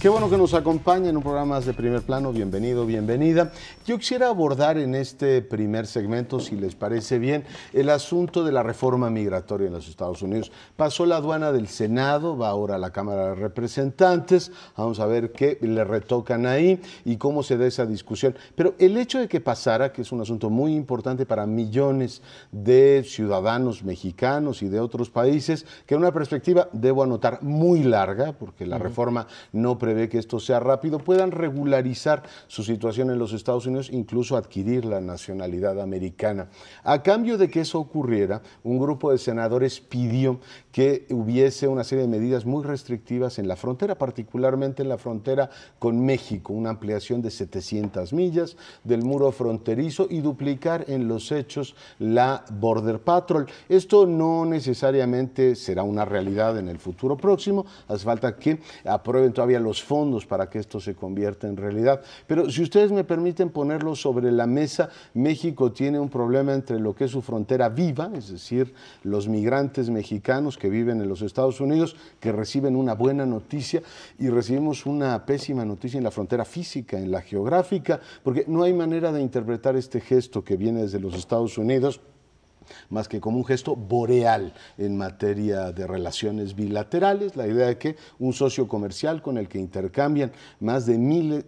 Qué bueno que nos acompaña en un programa más de Primer Plano. Bienvenido, bienvenida. Yo quisiera abordar en este primer segmento, si les parece bien, el asunto de la reforma migratoria en los Estados Unidos. Pasó la aduana del Senado, va ahora a la Cámara de Representantes. Vamos a ver qué le retocan ahí y cómo se da esa discusión. Pero el hecho de que pasara, que es un asunto muy importante para millones de ciudadanos mexicanos y de otros países, que en una perspectiva, debo anotar, muy larga, porque la reforma no prevé que esto sea rápido, puedan regularizar su situación en los Estados Unidos, incluso adquirir la nacionalidad americana. A cambio de que eso ocurriera, un grupo de senadores pidió que hubiese una serie de medidas muy restrictivas en la frontera, particularmente en la frontera con México, una ampliación de 700 millas del muro fronterizo y duplicar en los hechos la Border Patrol. Esto no necesariamente será una realidad en el futuro próximo, hace falta que aprueben todavía los fondos para que esto se convierta en realidad. Pero si ustedes me permiten ponerlo sobre la mesa, México tiene un problema entre lo que es su frontera viva, es decir, los migrantes mexicanos que viven en los Estados Unidos, que reciben una buena noticia, y recibimos una pésima noticia en la frontera física, en la geográfica, porque no hay manera de interpretar este gesto que viene desde los Estados Unidos más que como un gesto boreal en materia de relaciones bilaterales, la idea de que un socio comercial con el que intercambian más de mil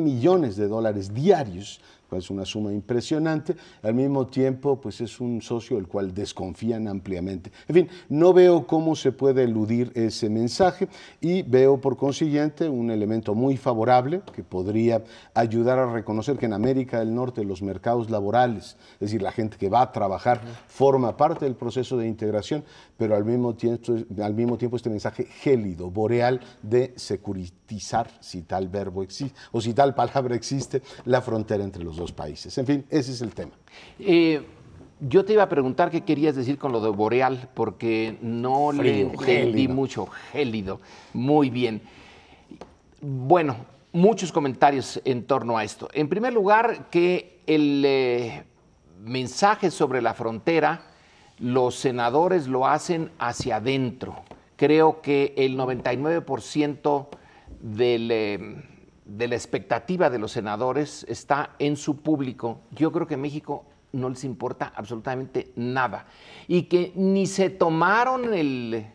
millones de dólares diarios, es una suma impresionante, al mismo tiempo pues es un socio del cual desconfían ampliamente. En fin, no veo cómo se puede eludir ese mensaje y veo por consiguiente un elemento muy favorable que podría ayudar a reconocer que en América del Norte los mercados laborales, es decir, la gente que va a trabajar, forma parte del proceso de integración, pero al mismo tiempo este mensaje gélido, boreal de securitizar, si tal verbo existe, o si tal palabra existe, la frontera entre los dos países. En fin, ese es el tema. Yo te iba a preguntar qué querías decir con lo de boreal, porque no le entendí mucho. Gélido. Muy bien. Bueno, muchos comentarios en torno a esto. En primer lugar, que el mensaje sobre la frontera, los senadores lo hacen hacia adentro. Creo que el 99% de la expectativa de los senadores está en su público. Yo creo que a México no les importa absolutamente nada y que ni se tomaron el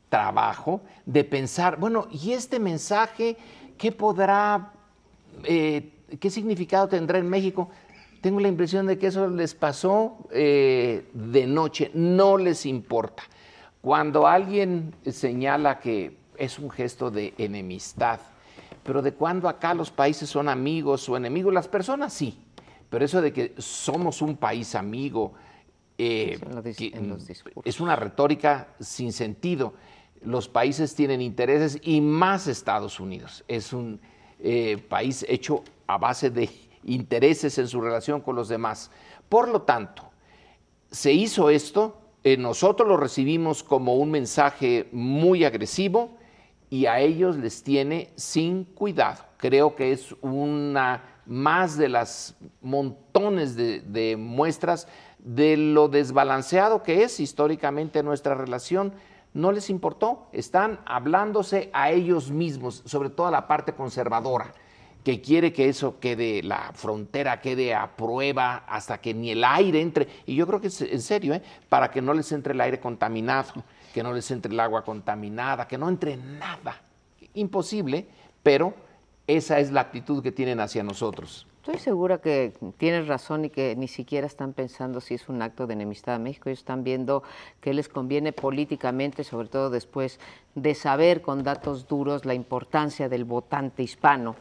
trabajo de pensar, bueno, ¿y este mensaje qué podrá, qué significado tendrá en México? Tengo la impresión de que eso les pasó de noche, no les importa. Cuando alguien señala que es un gesto de enemistad, pero de cuando acá los países son amigos o enemigos, las personas sí, pero eso de que somos un país amigo es una retórica sin sentido. Los países tienen intereses y más Estados Unidos. Es un país hecho a base de intereses en su relación con los demás. Por lo tanto, se hizo esto, nosotros lo recibimos como un mensaje muy agresivo, y a ellos les tiene sin cuidado. Creo que es una más de las montones de muestras de lo desbalanceado que es históricamente nuestra relación. No les importó, están hablándose a ellos mismos, sobre todo a la parte conservadora, que quiere que eso quede, la frontera quede a prueba hasta que ni el aire entre, y yo creo que es en serio, para que no les entre el aire contaminado, que no les entre el agua contaminada, que no entre nada. Imposible, pero esa es la actitud que tienen hacia nosotros. Estoy segura que tienes razón y que ni siquiera están pensando si es un acto de enemistad a México. Ellos están viendo que les conviene políticamente, sobre todo después de saber con datos duros la importancia del votante hispano.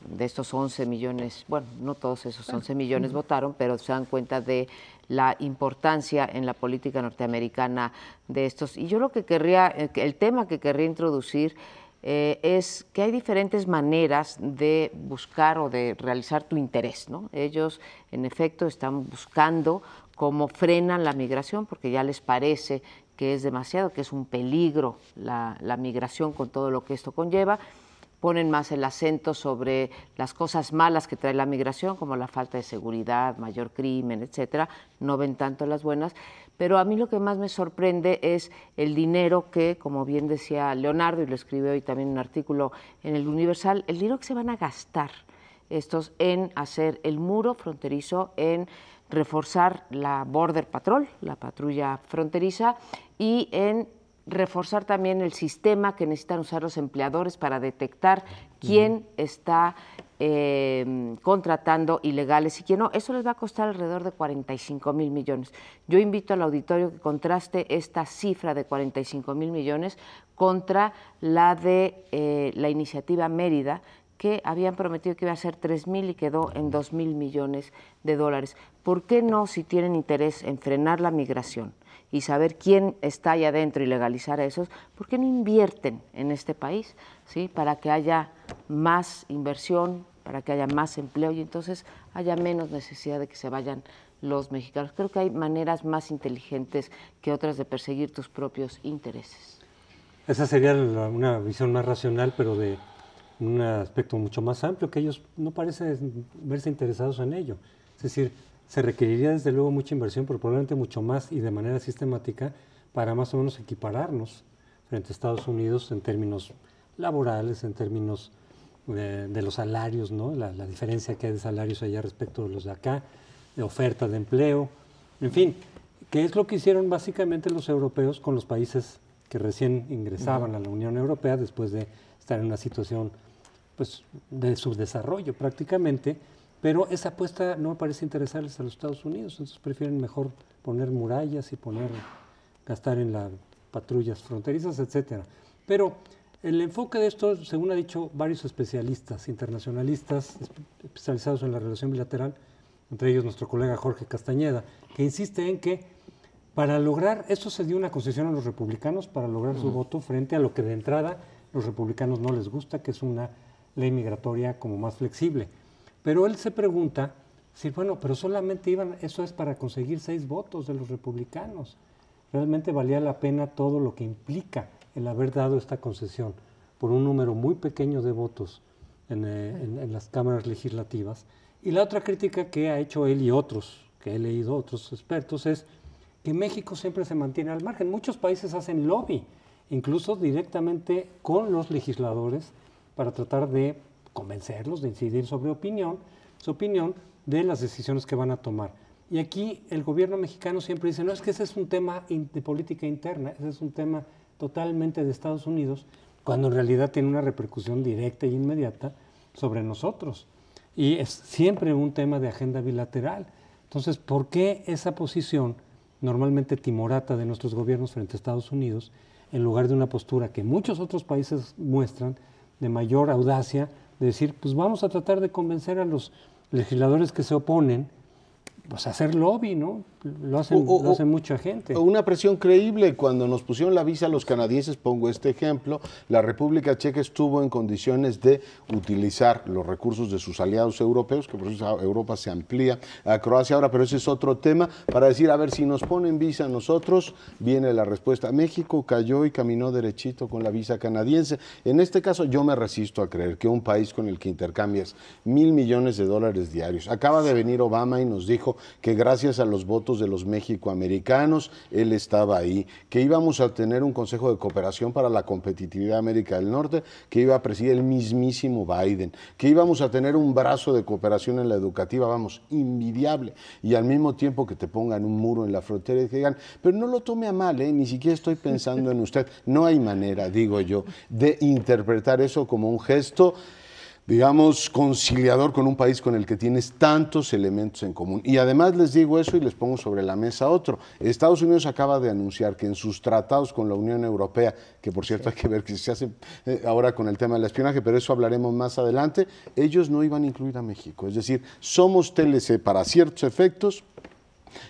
De estos 11 millones, bueno, no todos esos 11 millones votaron, pero se dan cuenta de la importancia en la política norteamericana de estos. Y yo lo que querría, el tema que querría introducir es que hay diferentes maneras de buscar o de realizar tu interés, ¿no? Ellos, en efecto, están buscando cómo frenan la migración, porque ya les parece que es demasiado, que es un peligro la migración con todo lo que esto conlleva. Ponen más el acento sobre las cosas malas que trae la migración, como la falta de seguridad, mayor crimen, etcétera, no ven tanto las buenas, Pero a mí lo que más me sorprende es el dinero que, como bien decía Leonardo, y lo escribió hoy también en un artículo en el Universal, el dinero que se van a gastar estos en hacer el muro fronterizo, en reforzar la Border Patrol, la patrulla fronteriza, y en reforzar también el sistema que necesitan usar los empleadores para detectar quién está contratando ilegales y quién no. Eso les va a costar alrededor de 45,000 millones. Yo invito al auditorio que contraste esta cifra de 45,000 millones contra la de la iniciativa Mérida, que habían prometido que iba a ser 3,000 y quedó en 2,000 millones de dólares. ¿Por qué no, si tienen interés en frenar la migración y saber quién está allá adentro y legalizar a esos, por qué no invierten en este país, ¿sí? Para que haya más inversión, para que haya más empleo y entonces haya menos necesidad de que se vayan los mexicanos? Creo que hay maneras más inteligentes que otras de perseguir tus propios intereses. Esa sería una visión más racional, pero de un aspecto mucho más amplio, que ellos no parecen verse interesados en ello. Es decir, se requeriría desde luego mucha inversión, pero probablemente mucho más y de manera sistemática para más o menos equipararnos frente a Estados Unidos en términos laborales, en términos de los salarios, ¿no? La diferencia que hay de salarios allá respecto de los de acá, de oferta de empleo, en fin, que es lo que hicieron básicamente los europeos con los países que recién ingresaban a la Unión Europea después de estar en una situación pues, de subdesarrollo prácticamente, pero esa apuesta no parece interesarles a los Estados Unidos, entonces prefieren mejor poner murallas y gastar en las patrullas fronterizas, etcétera. Pero el enfoque de esto, según ha dicho varios especialistas, internacionalistas especializados en la relación bilateral, entre ellos nuestro colega Jorge Castañeda, que insiste en que para lograr, esto se dio una concesión a los republicanos para lograr su voto frente a lo que de entrada los republicanos no les gusta, que es una ley migratoria como más flexible. Pero él se pregunta, si bueno, pero solamente eso es para conseguir 6 votos de los republicanos. ¿Realmente valía la pena todo lo que implica el haber dado esta concesión por un número muy pequeño de votos en las cámaras legislativas? Y la otra crítica que ha hecho él y otros, que he leído otros expertos, es que México siempre se mantiene al margen. Muchos países hacen lobby, incluso directamente con los legisladores, para tratar de convencerlos, de incidir su opinión de las decisiones que van a tomar. Y aquí el gobierno mexicano siempre dice, no, es que ese es un tema de política interna, ese es un tema totalmente de Estados Unidos, cuando en realidad tiene una repercusión directa e inmediata sobre nosotros. Y es siempre un tema de agenda bilateral. Entonces, ¿por qué esa posición normalmente timorata de nuestros gobiernos frente a Estados Unidos, en lugar de una postura que muchos otros países muestran de mayor audacia, de decir, pues vamos a tratar de convencer a los legisladores que se oponen, pues a hacer lobby, ¿no? Lo hacen mucha gente. Una presión creíble. Cuando nos pusieron la visa a los canadienses, pongo este ejemplo, la República Checa estuvo en condiciones de utilizar los recursos de sus aliados europeos, que por eso Europa se amplía a Croacia ahora, pero ese es otro tema, para decir, a ver, si nos ponen visa a nosotros, viene la respuesta. México cayó y caminó derechito con la visa canadiense. En este caso, yo me resisto a creer que un país con el que intercambias $1,000 millones diarios, acaba de venir Obama y nos dijo que gracias a los votos de los mexicoamericanos, él estaba ahí, que íbamos a tener un Consejo de Cooperación para la Competitividad de América del Norte, que iba a presidir el mismísimo Biden, que íbamos a tener un brazo de cooperación en la educativa, vamos, invidiable, y al mismo tiempo que te pongan un muro en la frontera y que digan, pero no lo tome a mal, ni siquiera estoy pensando en usted. No hay manera, digo yo, de interpretar eso como un gesto, digamos, conciliador con un país con el que tienes tantos elementos en común. Y además les digo eso y les pongo sobre la mesa otro. Estados Unidos acaba de anunciar que en sus tratados con la Unión Europea, que por cierto hay que ver qué se hace ahora con el tema del espionaje, pero eso hablaremos más adelante, ellos no iban a incluir a México. Es decir, somos TLC para ciertos efectos,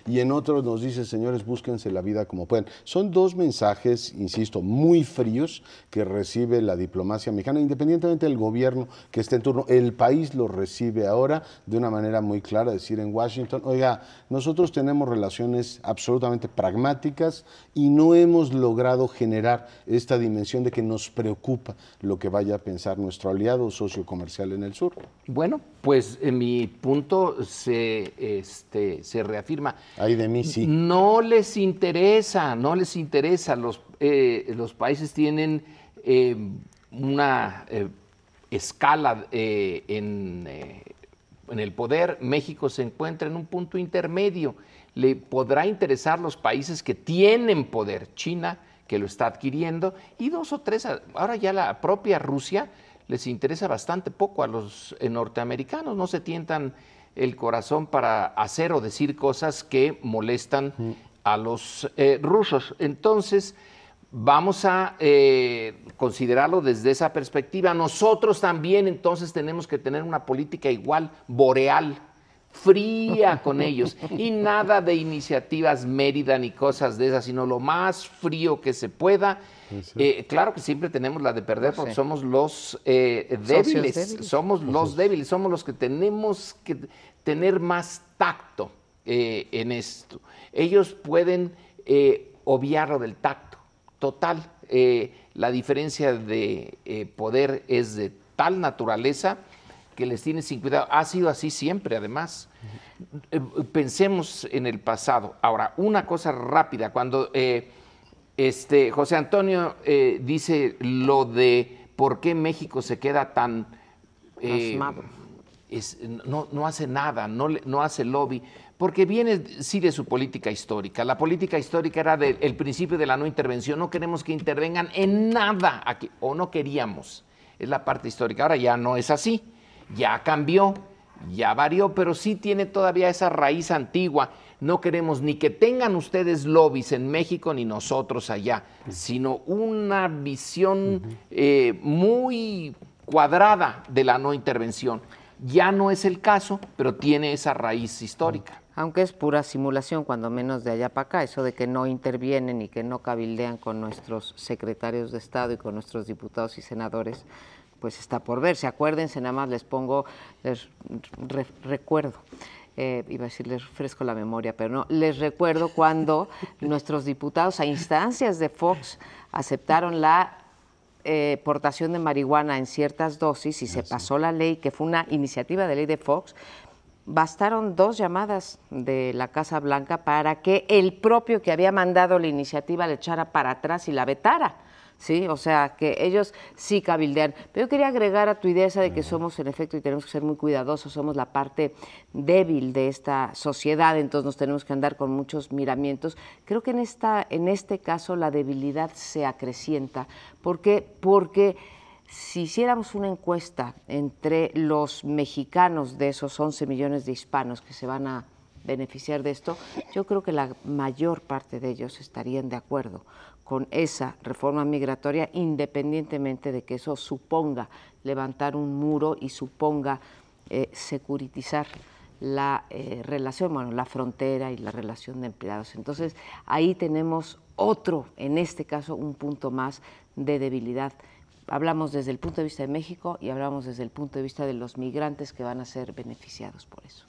y en otros nos dice, señores, búsquense la vida como pueden. Son dos mensajes, insisto, muy fríos que recibe la diplomacia mexicana, independientemente del gobierno que esté en turno. El país lo recibe ahora de una manera muy clara, decir en Washington, oiga, nosotros tenemos relaciones absolutamente pragmáticas y no hemos logrado generar esta dimensión de que nos preocupa lo que vaya a pensar nuestro aliado socio comercial en el sur. Bueno, pues en mi punto se reafirma. China. Ahí de mí sí. No les interesa, no les interesa. Los países tienen una escala en el poder. México se encuentra en un punto intermedio. Le podrá interesar los países que tienen poder, China, que lo está adquiriendo, y 2 o 3, ahora ya la propia Rusia les interesa bastante poco a los norteamericanos, no se tientan el corazón para hacer o decir cosas que molestan a los rusos. Entonces, vamos a considerarlo desde esa perspectiva. Nosotros también entonces tenemos que tener una política igual, boreal, fría con ellos, y nada de iniciativas Mérida ni cosas de esas, sino lo más frío que se pueda. Claro que siempre tenemos la de perder porque somos los débiles, somos los débiles, somos los que tenemos que tener más tacto en esto. Ellos pueden obviarlo del tacto, total. La diferencia de poder es de tal naturaleza que les tiene sin cuidado. Ha sido así siempre, además. Pensemos en el pasado. Ahora, una cosa rápida, cuando José Antonio dice lo de por qué México se queda tan... no hace nada, no hace lobby, porque viene sí de su política histórica. La política histórica era del principio de la no intervención. No queremos que intervengan en nada aquí, o no queríamos. Es la parte histórica. Ahora ya no es así. Ya cambió, ya varió, pero sí tiene todavía esa raíz antigua. No queremos ni que tengan ustedes lobbies en México ni nosotros allá, sino una visión muy cuadrada de la no intervención. Ya no es el caso, pero tiene esa raíz histórica. Aunque es pura simulación, cuando menos de allá para acá, eso de que no intervienen y que no cabildean con nuestros secretarios de Estado y con nuestros diputados y senadores, pues está por verse. Acuérdense, nada más les recuerdo, iba a decir les refresco la memoria, pero no, les recuerdo cuando nuestros diputados a instancias de Fox aceptaron la portación de marihuana en ciertas dosis y se pasó la ley, que fue una iniciativa de ley de Fox. Bastaron 2 llamadas de la Casa Blanca para que el propio que había mandado la iniciativa le echara para atrás y la vetara. Sí, o sea, que ellos sí cabildean. Pero yo quería agregar a tu idea esa de que somos, en efecto, y tenemos que ser muy cuidadosos, somos la parte débil de esta sociedad, entonces nos tenemos que andar con muchos miramientos. Creo que en este caso la debilidad se acrecienta. ¿Por qué? Porque si hiciéramos una encuesta entre los mexicanos, de esos 11 millones de hispanos que se van a beneficiar de esto, yo creo que la mayor parte de ellos estarían de acuerdo con esa reforma migratoria, independientemente de que eso suponga levantar un muro y suponga securitizar la relación, bueno, la frontera y la relación de empleados. Entonces, ahí tenemos otro, en este caso, un punto más de debilidad. Hablamos desde el punto de vista de México y hablamos desde el punto de vista de los migrantes que van a ser beneficiados por eso.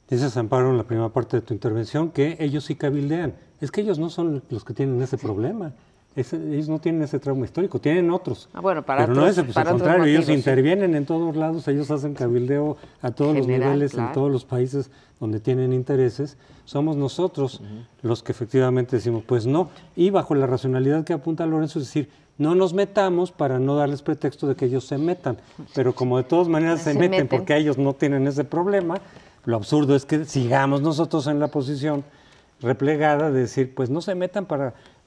Dices, Amparo, en la primera parte de tu intervención, que ellos sí cabildean. Es que ellos no son los que tienen ese problema. Ellos no tienen ese trauma histórico, tienen otros. Bueno, para pero otros, no ese, pues, para al contrario, motivos, ellos intervienen en todos lados, ellos hacen cabildeo a todos los niveles, claro, en todos los países donde tienen intereses. Somos nosotros los que efectivamente decimos, pues no. Y bajo la racionalidad que apunta Lorenzo, es decir, no nos metamos para no darles pretexto de que ellos se metan. Pero como de todas maneras se meten porque ellos no tienen ese problema, lo absurdo es que sigamos nosotros en la posición replegada de decir, pues no se metan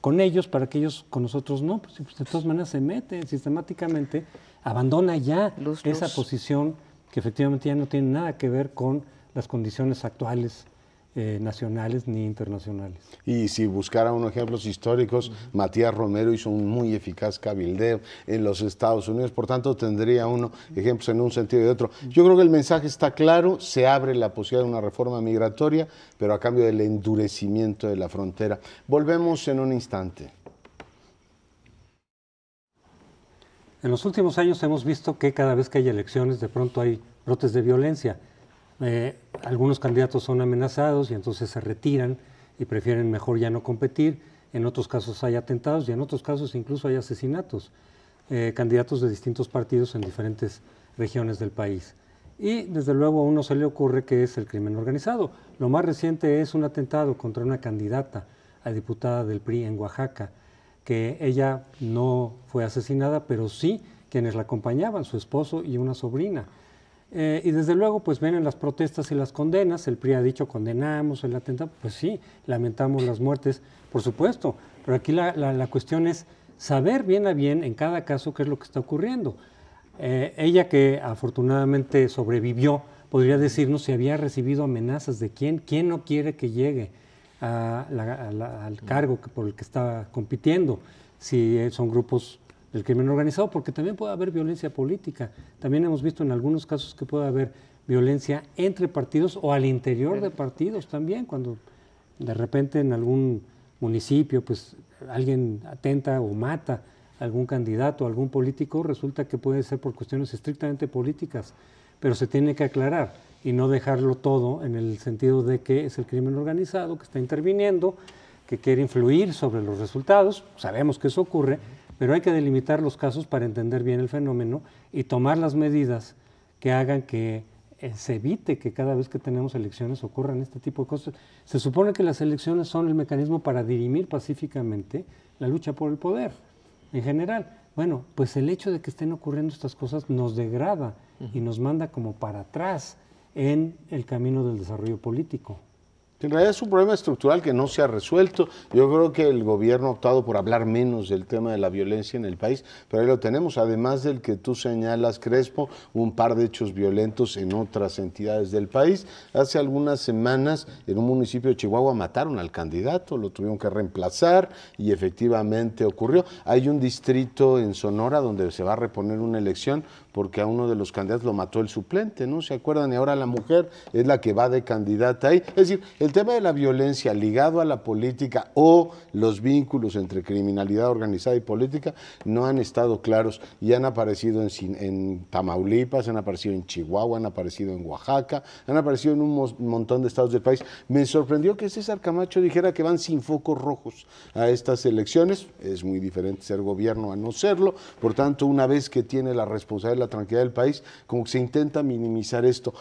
con ellos para que ellos con nosotros no. Pues de todas maneras se meten sistemáticamente, abandona ya esa posición que efectivamente ya no tiene nada que ver con las condiciones actuales nacionales ni internacionales. Y si buscara unos ejemplos históricos, Matías Romero hizo un muy eficaz cabildeo en los Estados Unidos, por tanto tendría uno ejemplos en un sentido y otro. Yo creo que el mensaje está claro, se abre la posibilidad de una reforma migratoria, pero a cambio del endurecimiento de la frontera. Volvemos en un instante. En los últimos años hemos visto que cada vez que hay elecciones de pronto hay brotes de violencia. Algunos candidatos son amenazados y entonces se retiran y prefieren mejor ya no competir. En otros casos hay atentados y en otros casos incluso hay asesinatos. Candidatos de distintos partidos en diferentes regiones del país. Y desde luego a uno se le ocurre que es el crimen organizado. Lo más reciente es un atentado contra una candidata a diputada del PRI en Oaxaca, que ella no fue asesinada, pero sí quienes la acompañaban, su esposo y una sobrina. Y desde luego pues vienen las protestas y las condenas. El PRI ha dicho condenamos el atentado, pues sí, lamentamos las muertes, por supuesto, pero aquí la cuestión es saber bien a bien en cada caso qué es lo que está ocurriendo. Ella, que afortunadamente sobrevivió, podría decirnos si había recibido amenazas de quién no quiere que llegue al cargo por el que está compitiendo, si son grupos del crimen organizado, porque también puede haber violencia política. También hemos visto en algunos casos que puede haber violencia entre partidos o al interior de partidos también, cuando de repente en algún municipio pues alguien atenta o mata a algún candidato, a algún político, resulta que puede ser por cuestiones estrictamente políticas, pero se tiene que aclarar y no dejarlo todo en el sentido de que es el crimen organizado que está interviniendo, que quiere influir sobre los resultados. Sabemos que eso ocurre, pero hay que delimitar los casos para entender bien el fenómeno y tomar las medidas que hagan que se evite que cada vez que tenemos elecciones ocurran este tipo de cosas. Se supone que las elecciones son el mecanismo para dirimir pacíficamente la lucha por el poder en general. Bueno, pues el hecho de que estén ocurriendo estas cosas nos degrada y nos manda como para atrás en el camino del desarrollo político. En realidad es un problema estructural que no se ha resuelto. Yo creo que el gobierno ha optado por hablar menos del tema de la violencia en el país, pero ahí lo tenemos. Además del que tú señalas, Crespo, un par de hechos violentos en otras entidades del país. Hace algunas semanas en un municipio de Chihuahua mataron al candidato, lo tuvieron que reemplazar y efectivamente ocurrió. Hay un distrito en Sonora donde se va a reponer una elección porque a uno de los candidatos lo mató el suplente, ¿no? ¿Se acuerdan? Y ahora la mujer es la que va de candidata ahí. Es decir, el tema de la violencia ligado a la política o los vínculos entre criminalidad organizada y política no han estado claros y han aparecido en Tamaulipas, han aparecido en Chihuahua, han aparecido en Oaxaca, han aparecido en un montón de estados del país. Me sorprendió que César Camacho dijera que van sin focos rojos a estas elecciones. Es muy diferente ser gobierno a no serlo. Por tanto, una vez que tiene la responsabilidad de la tranquilidad del país, como que se intenta minimizar esto.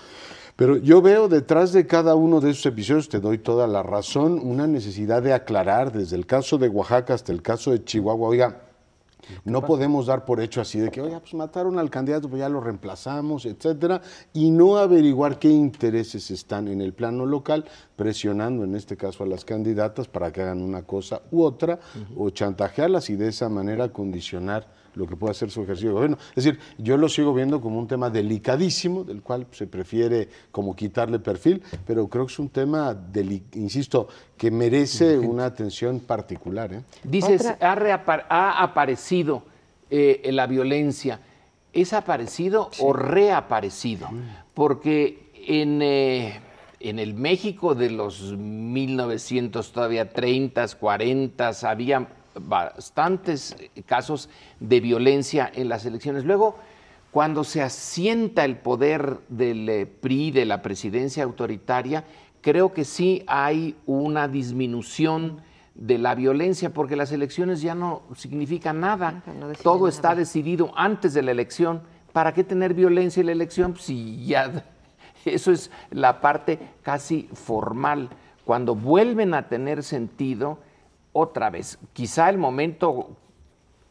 Pero yo veo detrás de cada uno de esos episodios, te doy toda la razón, una necesidad de aclarar desde el caso de Oaxaca hasta el caso de Chihuahua. Oiga, no podemos dar por hecho así de que, oiga, pues mataron al candidato, pues ya lo reemplazamos, etcétera, y no averiguar qué intereses están en el plano local, presionando en este caso a las candidatas para que hagan una cosa u otra, o chantajearlas y de esa manera condicionar lo que puede hacer su ejercicio de gobierno. Es decir, yo lo sigo viendo como un tema delicadísimo, del cual se prefiere como quitarle perfil, pero creo que es un tema, insisto, que merece una atención particular. Dices, ha aparecido la violencia. ¿Es aparecido o reaparecido? Porque en el México de los 1900, todavía 30, 40, había bastantes casos de violencia en las elecciones. Luego, cuando se asienta el poder del PRI, de la presidencia autoritaria, creo que sí hay una disminución de la violencia, porque las elecciones ya no significan nada. Todo está decidido antes de la elección. ¿Para qué tener violencia en la elección? Si ya eso es la parte casi formal. Cuando vuelven a tener sentido, otra vez, quizá el momento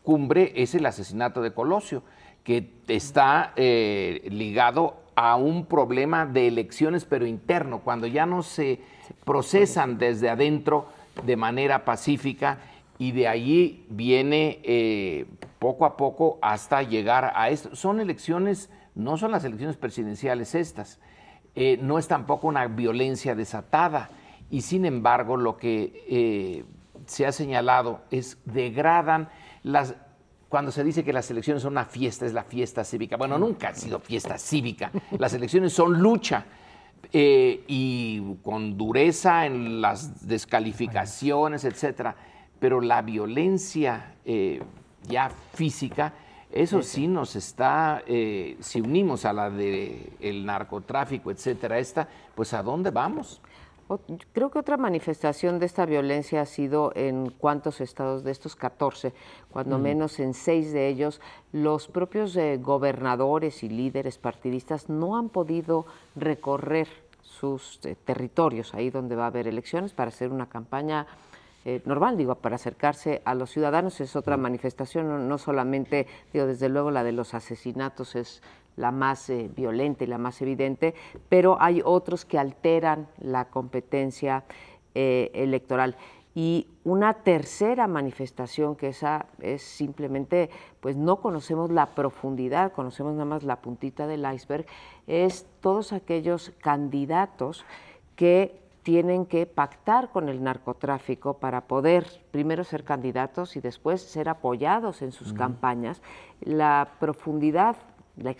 cumbre es el asesinato de Colosio, que está ligado a un problema de elecciones, pero interno, cuando ya no se procesan desde adentro de manera pacífica, y de allí viene poco a poco hasta llegar a esto. Son elecciones, no son las elecciones presidenciales estas, no es tampoco una violencia desatada, y sin embargo lo que se ha señalado es degradan cuando se dice que las elecciones son una fiesta, es la fiesta cívica. Bueno, nunca ha sido fiesta cívica. Las elecciones son lucha y con dureza en las descalificaciones, etcétera. Pero la violencia ya física, eso sí nos está, si unimos a la del narcotráfico, etcétera, pues ¿a dónde vamos? Creo que otra manifestación de esta violencia ha sido en cuántos estados de estos 14, cuando menos en 6 de ellos, los propios gobernadores y líderes partidistas no han podido recorrer sus territorios, ahí donde va a haber elecciones, para hacer una campaña normal, digo, para acercarse a los ciudadanos. Es otra manifestación, no solamente, digo, desde luego la de los asesinatos es la más violenta y la más evidente, pero hay otros que alteran la competencia electoral. Y una tercera manifestación, que esa es simplemente, pues no conocemos la profundidad, conocemos nada más la puntita del iceberg, es todos aquellos candidatos que tienen que pactar con el narcotráfico para poder primero ser candidatos y después ser apoyados en sus campañas. La profundidad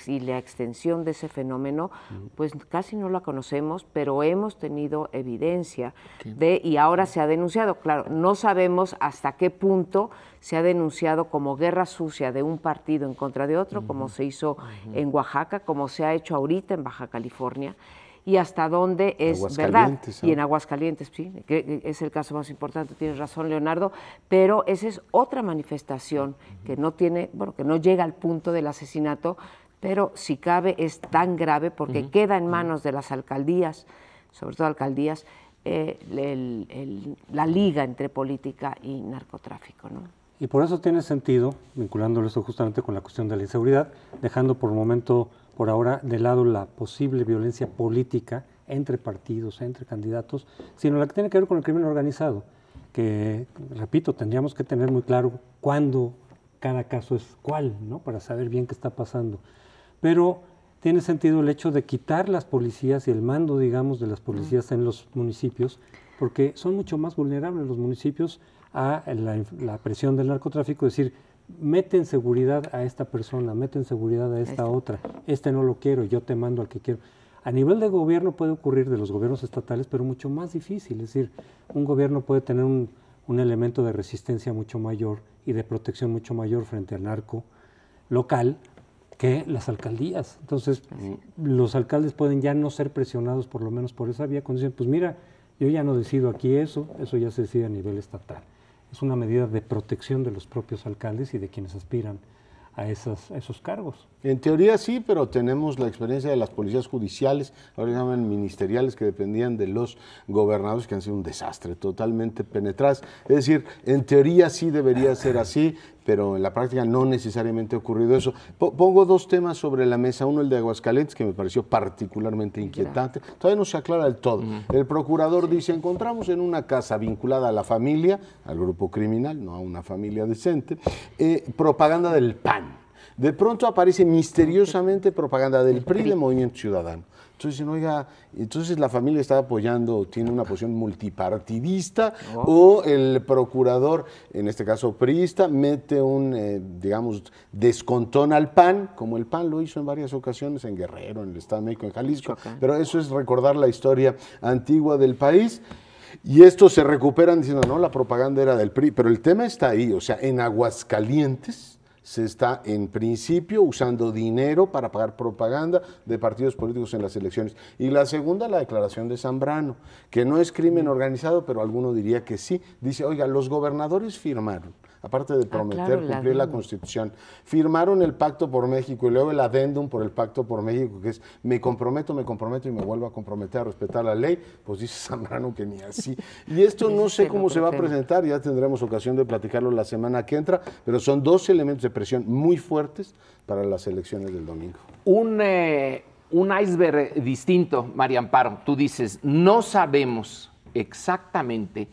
y la extensión de ese fenómeno, pues casi no la conocemos, pero hemos tenido evidencia y ahora se ha denunciado. Claro, no sabemos hasta qué punto se ha denunciado como guerra sucia de un partido en contra de otro, como se hizo en Oaxaca, como se ha hecho ahorita en Baja California, y hasta dónde es verdad. Y en Aguascalientes, sí, que es el caso más importante, tienes razón, Leonardo, pero esa es otra manifestación que no tiene, bueno, que no llega al punto del asesinato, pero si cabe es tan grave porque queda en manos de las alcaldías, sobre todo alcaldías, la liga entre política y narcotráfico, ¿no? Y por eso tiene sentido, vinculándolo esto justamente con la cuestión de la inseguridad, dejando por el momento, por ahora, de lado la posible violencia política entre partidos, entre candidatos, sino la que tiene que ver con el crimen organizado, que, repito, tendríamos que tener muy claro cuándo cada caso es cuál, ¿no? Para saber bien qué está pasando. Pero tiene sentido el hecho de quitar las policías y el mando, digamos, de las policías en los municipios, porque son mucho más vulnerables los municipios a la presión del narcotráfico, es decir, meten seguridad a esta persona, meten seguridad a esta otra, este no lo quiero, yo te mando al que quiero. A nivel de gobierno puede ocurrir de los gobiernos estatales, pero mucho más difícil, es decir, un gobierno puede tener un elemento de resistencia mucho mayor y de protección mucho mayor frente al narco local que las alcaldías. Entonces, los alcaldes pueden ya no ser presionados por lo menos por esa vía, cuando dicen, pues mira, yo ya no decido aquí eso ya se decide a nivel estatal. Es una medida de protección de los propios alcaldes y de quienes aspiran a esos cargos. En teoría sí, pero tenemos la experiencia de las policías judiciales, ahora se llaman ministeriales, que dependían de los gobernadores, que han sido un desastre, totalmente penetradas. Es decir, en teoría sí debería ser así, pero en la práctica no necesariamente ha ocurrido eso. Pongo 2 temas sobre la mesa, uno el de Aguascalientes, que me pareció particularmente inquietante, todavía no se aclara del todo. El procurador dice, encontramos en una casa vinculada a la familia, al grupo criminal, no a una familia decente, propaganda del PAN. De pronto aparece misteriosamente propaganda del PRI, de Movimiento Ciudadano. Entonces dicen, oiga, entonces la familia está apoyando, tiene una posición multipartidista, o el procurador, en este caso priista, mete un, digamos, descontón al PAN, como el PAN lo hizo en varias ocasiones, en Guerrero, en el Estado de México, en Jalisco. Pero eso es recordar la historia antigua del país. Y estos se recuperan diciendo, no, la propaganda era del PRI, pero el tema está ahí, o sea, en Aguascalientes se está en principio usando dinero para pagar propaganda de partidos políticos en las elecciones. Y la segunda, la declaración de Zambrano, que no es crimen organizado, pero alguno diría que sí. Dice, oiga, los gobernadores firmaron, aparte de prometer cumplir la Constitución, firmaron el Pacto por México y luego el adendum por el Pacto por México, que es me comprometo y me vuelvo a comprometer a respetar la ley. Pues dice Zambrano que ni así. Y esto no sé cómo se va a presentar, ya tendremos ocasión de platicarlo la semana que entra, pero son 2 elementos de presión muy fuertes para las elecciones del domingo. Un iceberg distinto, María Amparo. Tú dices, no sabemos exactamente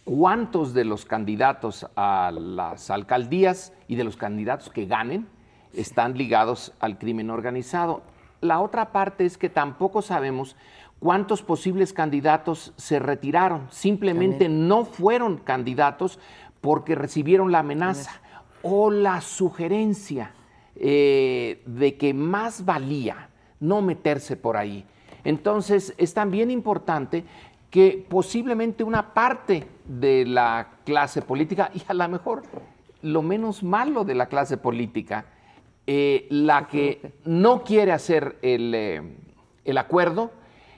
cuántos de los candidatos a las alcaldías y de los candidatos que ganen están ligados al crimen organizado. La otra parte es que tampoco sabemos cuántos posibles candidatos se retiraron, simplemente no fueron candidatos porque recibieron la amenaza o la sugerencia de que más valía no meterse por ahí. Entonces es también importante que posiblemente una parte de la clase política, y a lo mejor lo menos malo de la clase política, la que no quiere hacer el acuerdo,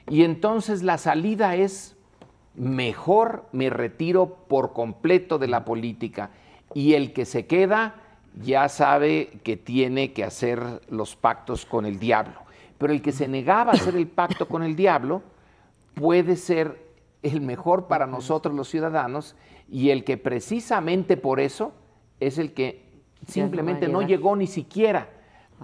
y entonces la salida es mejor me retiro por completo de la política. Y el que se queda ya sabe que tiene que hacer los pactos con el diablo. Pero el que se negaba a hacer el pacto con el diablo puede ser el mejor para nosotros los ciudadanos, y el que precisamente por eso es el que simplemente no llegó ni siquiera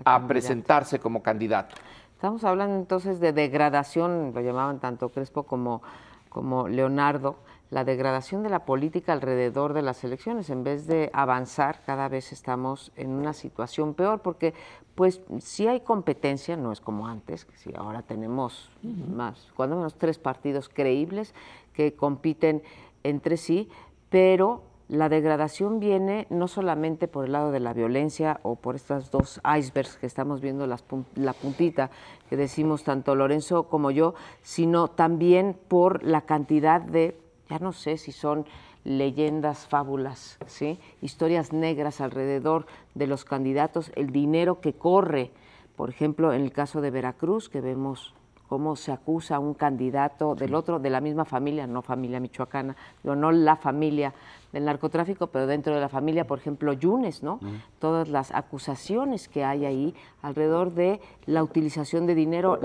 a presentarse como candidato. Estamos hablando entonces de degradación, lo llamaban tanto Crespo como Leonardo, la degradación de la política alrededor de las elecciones. En vez de avanzar, cada vez estamos en una situación peor, porque pues sí hay competencia, no es como antes, que sí, ahora tenemos más, cuando menos 3 partidos creíbles que compiten entre sí, pero la degradación viene no solamente por el lado de la violencia o por estas 2 icebergs que estamos viendo, la puntita que decimos tanto Lorenzo como yo, sino también por la cantidad de, ya no sé si son leyendas, fábulas, ¿sí?, historias negras alrededor de los candidatos, el dinero que corre, por ejemplo, en el caso de Veracruz, que vemos cómo se acusa a un candidato del otro, de la misma familia, no familia michoacana, digo, no la familia del narcotráfico, pero dentro de la familia, por ejemplo, Yunes, ¿no? Todas las acusaciones que hay ahí alrededor de la utilización de dinero,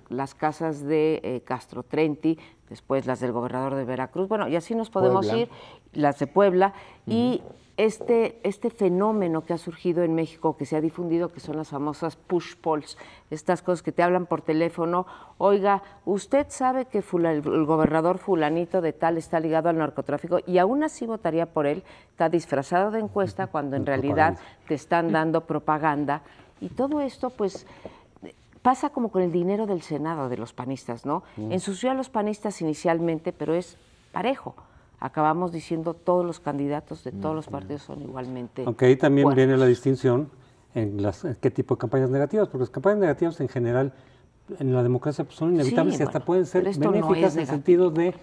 las casas de Castro Trenti, después las del gobernador de Veracruz, bueno, y así nos podemos ir, las de Puebla, y este fenómeno que ha surgido en México, que se ha difundido, que son las famosas push polls, estas cosas que te hablan por teléfono, oiga, usted sabe que el gobernador fulanito de tal está ligado al narcotráfico y aún así votaría por él, está disfrazado de encuesta cuando en realidad te están dando propaganda, y todo esto pues pasa como con el dinero del Senado de los panistas, ¿no? Ensució a los panistas inicialmente, pero es parejo. Acabamos diciendo todos los candidatos de todos los partidos son igualmente. Aunque ahí también buenos. viene la distinción en qué tipo de campañas negativas, porque las campañas negativas en general en la democracia pues, son inevitables, y hasta pueden ser benéficas en el sentido de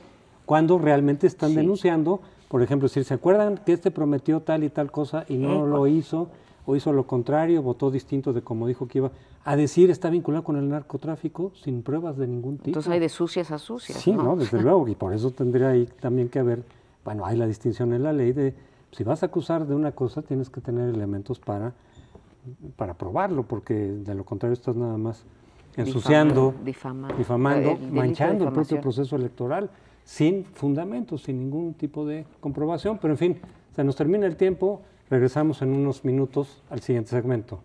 cuando realmente están denunciando, por ejemplo, si se acuerdan que prometió tal y tal cosa y no lo hizo, o hizo lo contrario, votó distinto de como dijo que iba a decir, está vinculado con el narcotráfico sin pruebas de ningún tipo. Entonces hay de sucias a sucias. Sí, no, desde luego, y por eso tendría ahí también que haber, bueno, hay la distinción en la ley de, si vas a acusar de una cosa, tienes que tener elementos para probarlo, porque de lo contrario estás nada más ensuciando, difamando, manchando el propio proceso electoral, sin fundamentos, sin ningún tipo de comprobación. Pero en fin, se nos termina el tiempo. Regresamos en unos minutos al siguiente segmento.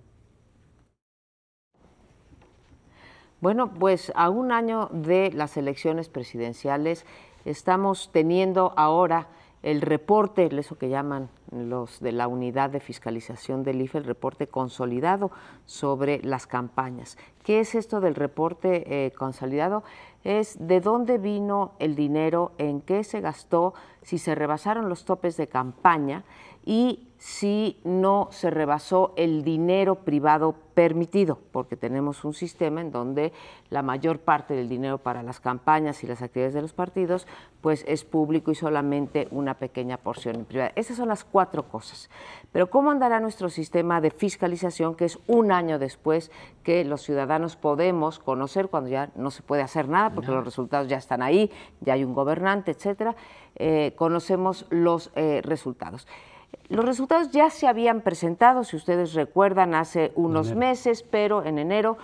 Bueno, pues a un año de las elecciones presidenciales estamos teniendo ahora el reporte, eso que llaman los de la unidad de fiscalización del IFE, el reporte consolidado sobre las campañas. ¿Qué es esto del reporte consolidado? Es de dónde vino el dinero, en qué se gastó, si se rebasaron los topes de campaña y si no se rebasó el dinero privado permitido, porque tenemos un sistema en donde la mayor parte del dinero para las campañas y las actividades de los partidos pues es público y solamente una pequeña porción en privada. Esas son las 4 cosas. Pero ¿cómo andará nuestro sistema de fiscalización, que es un año después que los ciudadanos podemos conocer, cuando ya no se puede hacer nada porque los resultados ya están ahí, ya hay un gobernante, etcétera, conocemos los resultados? Los resultados ya se habían presentado, si ustedes recuerdan, hace unos meses, pero en enero,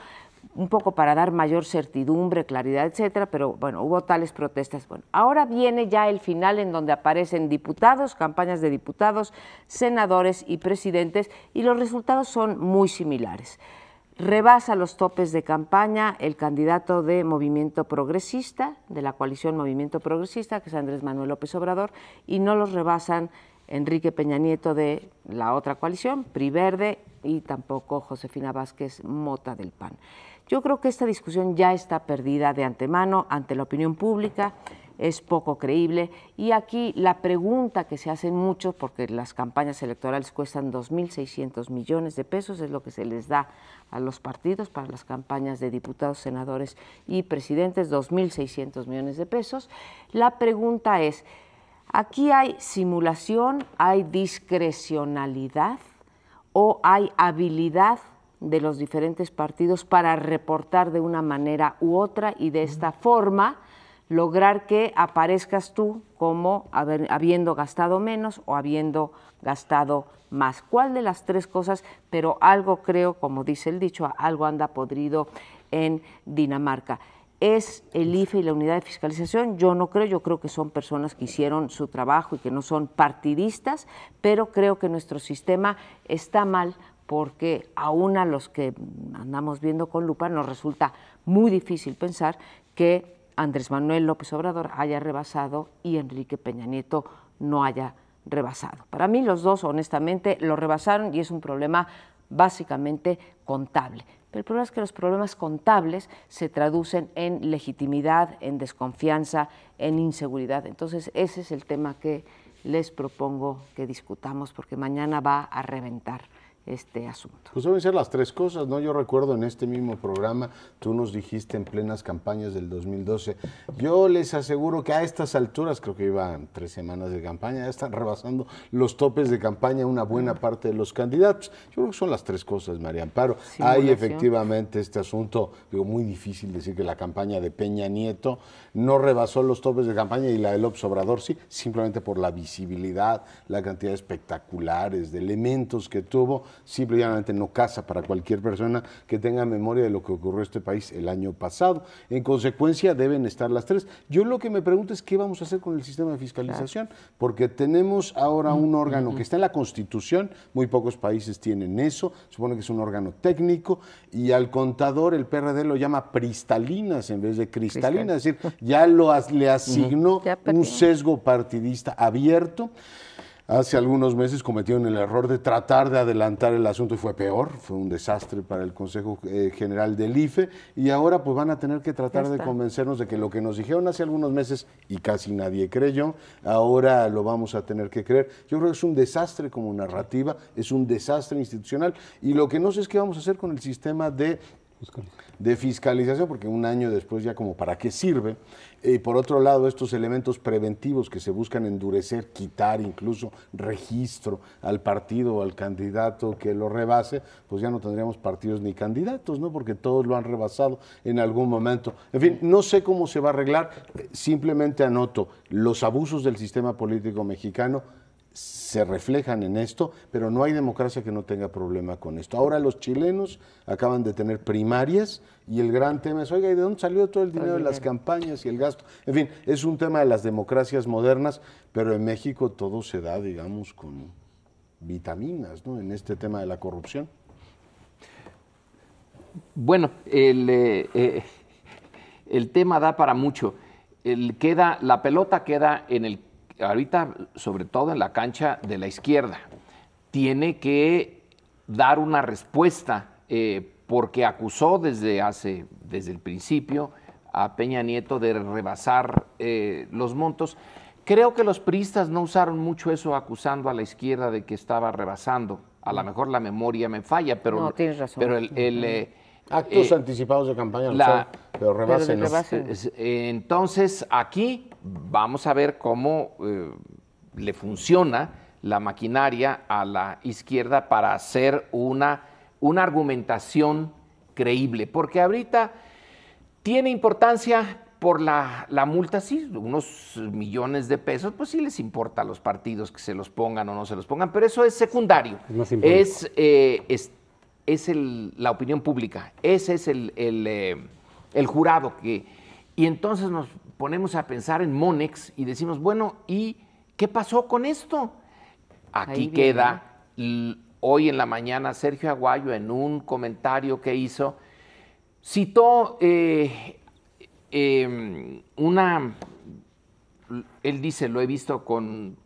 un poco para dar mayor certidumbre, claridad, etcétera, pero bueno, hubo tales protestas. Bueno, ahora viene ya el final en donde aparecen diputados, campañas de diputados, senadores y presidentes, y los resultados son muy similares. Rebasa los topes de campaña el candidato de Movimiento Progresista, de la coalición Movimiento Progresista, que es Andrés Manuel López Obrador, y no los rebasan Enrique Peña Nieto de la otra coalición, PRI Verde, y tampoco Josefina Vázquez Mota del PAN. Yo creo que esta discusión ya está perdida de antemano ante la opinión pública, es poco creíble, y aquí la pregunta que se hacen muchos, porque las campañas electorales cuestan 2.600 millones de pesos, es lo que se les da a los partidos para las campañas de diputados, senadores y presidentes, 2.600 millones de pesos. La pregunta es, ¿aquí hay simulación, hay discrecionalidad o hay habilidad de los diferentes partidos para reportar de una manera u otra, y de esta forma lograr que aparezcas tú como habiendo gastado menos o habiendo gastado más. ¿Cuál de las tres cosas? Pero algo creo, como dice el dicho, algo anda podrido en Dinamarca. ¿Es el IFE y la unidad de fiscalización? Yo no creo, yo creo que son personas que hicieron su trabajo y que no son partidistas, pero creo que nuestro sistema está mal porque aún a los que andamos viendo con lupa nos resulta muy difícil pensar que Andrés Manuel López Obrador haya rebasado y Enrique Peña Nieto no haya rebasado. Para mí los dos, honestamente, lo rebasaron y es un problema básicamente contable. Pero el problema es que los problemas contables se traducen en legitimidad, en desconfianza, en inseguridad. Entonces, ese es el tema que les propongo que discutamos, porque mañana va a reventar este asunto. Pues deben ser las tres cosas, ¿no? Yo recuerdo en este mismo programa, tú nos dijiste en plenas campañas del 2012, yo les aseguro que a estas alturas, creo que iban 3 semanas de campaña, ya están rebasando los topes de campaña una buena parte de los candidatos. Yo creo que son las tres cosas, María Amparo. Hay efectivamente este asunto, digo, muy difícil decir que la campaña de Peña Nieto no rebasó los topes de campaña y la de López Obrador sí, simplemente por la visibilidad, la cantidad de espectaculares, de elementos que tuvo. Simple y llanamente no casa para cualquier persona que tenga memoria de lo que ocurrió en este país el año pasado. En consecuencia, deben estar las tres. Yo lo que me pregunto es qué vamos a hacer con el sistema de fiscalización, porque tenemos ahora un órgano que está en la Constitución, muy pocos países tienen eso, supone que es un órgano técnico, y al contador el PRD lo llama pristalinas en vez de cristalinas, es decir, ya le asignó un sesgo partidista abierto. Hace algunos meses cometieron el error de tratar de adelantar el asunto y fue peor, fue un desastre para el Consejo General del IFE y ahora pues van a tener que tratar de convencernos de que lo que nos dijeron hace algunos meses y casi nadie creyó, ahora lo vamos a tener que creer. Yo creo que es un desastre como narrativa, es un desastre institucional y lo que no sé es qué vamos a hacer con el sistema de fiscalización, porque un año después ya como para qué sirve. Por otro lado, estos elementos preventivos que se buscan endurecer, quitar incluso registro al partido o al candidato que lo rebase, pues ya no tendríamos partidos ni candidatos, ¿no? Porque todos lo han rebasado en algún momento. En fin, no sé cómo se va a arreglar, simplemente anoto, los abusos del sistema político mexicano se reflejan en esto, pero no hay democracia que no tenga problema con esto. Ahora los chilenos acaban de tener primarias y el gran tema es, oiga, ¿y de dónde salió todo el dinero de las campañas y el gasto? En fin, es un tema de las democracias modernas, pero en México todo se da, digamos, con vitaminas, ¿no? En este tema de la corrupción. Bueno, el tema da para mucho. La pelota queda en el ahorita, sobre todo en la cancha de la izquierda, tiene que dar una respuesta porque acusó desde el principio a Peña Nieto de rebasar los montos. Creo que los priistas no usaron mucho eso acusando a la izquierda de que estaba rebasando. A lo mejor la memoria me falla, pero, no, tienes razón. Pero actos anticipados de campaña, pero rebasen. Entonces, aquí vamos a ver cómo le funciona la maquinaria a la izquierda para hacer una argumentación creíble, porque ahorita tiene importancia por la multa, sí, unos millones de pesos, pues sí les importa a los partidos que se los pongan o no se los pongan, pero eso es secundario, es la opinión pública, ese es el jurado y entonces nos ponemos a pensar en Monex y decimos, bueno, ¿y qué pasó con esto? Aquí queda, hoy en la mañana Sergio Aguayo en un comentario que hizo, citó él dice, lo he visto con